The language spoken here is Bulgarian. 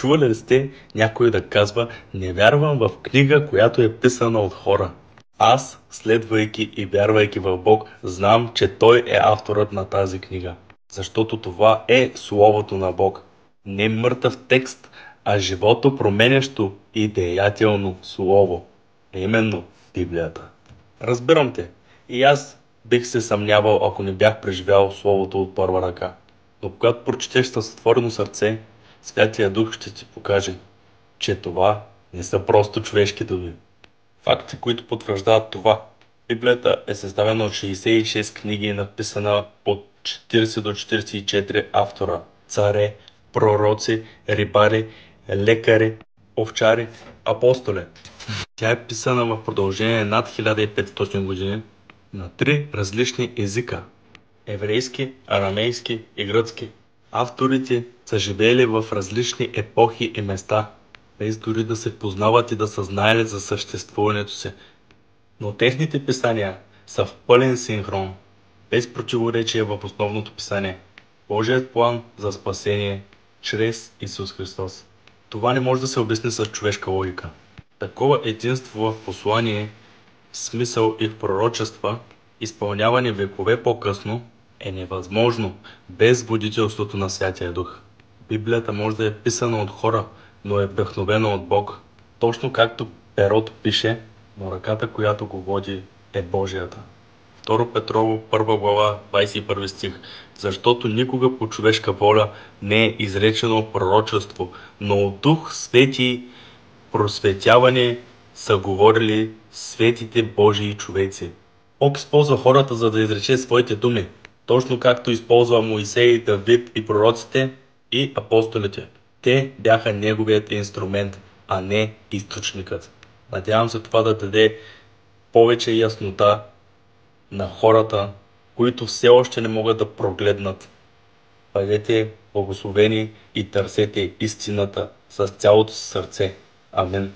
Чували ли сте някой да казва: не вярвам в книга, която е писана от хора? Аз, следвайки и вярвайки в Бог, знам, че Той е авторът на тази книга. Защото това е Словото на Бог. Не мъртъв текст, а живото променящо и деятелно Слово. Именно Библията. Разбирам те. И аз бих се съмнявал, ако не бях преживял Словото от първа ръка. Но когато прочетеш с отворено сърце, Святия Дух ще ти покаже, че това не са просто човешки думи. Факти, които потвърждават това. Библията е съставена от 66 книги и написана от 40 до 44 автора. Царе, пророци, рибари, лекари, овчари, апостоли. Тя е писана в продължение над 1500 години на 3 различни езика – еврейски, арамейски и гръцки. Авторите са живеели в различни епохи и места, без дори да се познават и да са знаели за съществуването си. Но техните писания са в пълен синхрон, без противоречие в основното писание – Божият план за спасение чрез Исус Христос. Това не може да се обясни с човешка логика. Такова единство в послание, смисъл и в пророчества, изпълнявани векове по-късно, е невъзможно без водителството на Святия Дух. Библията може да е писана от хора, но е вдъхновена от Бог. Точно както перото пише, но ръката, която го води, е Божията. 2 Петрово, 1 глава, 21 стих. Защото никога по човешка воля не е изречено пророчество, но от Дух Свети просветяване са говорили светите Божии човеци. Бог използва хората, за да изрече своите думи, точно както използва Моисей, Давид и пророците и апостолите. Те бяха неговият инструмент, а не източникът. Надявам се това да даде повече яснота на хората, които все още не могат да прогледнат. Бъдете благословени и търсете истината с цялото си сърце. Амин.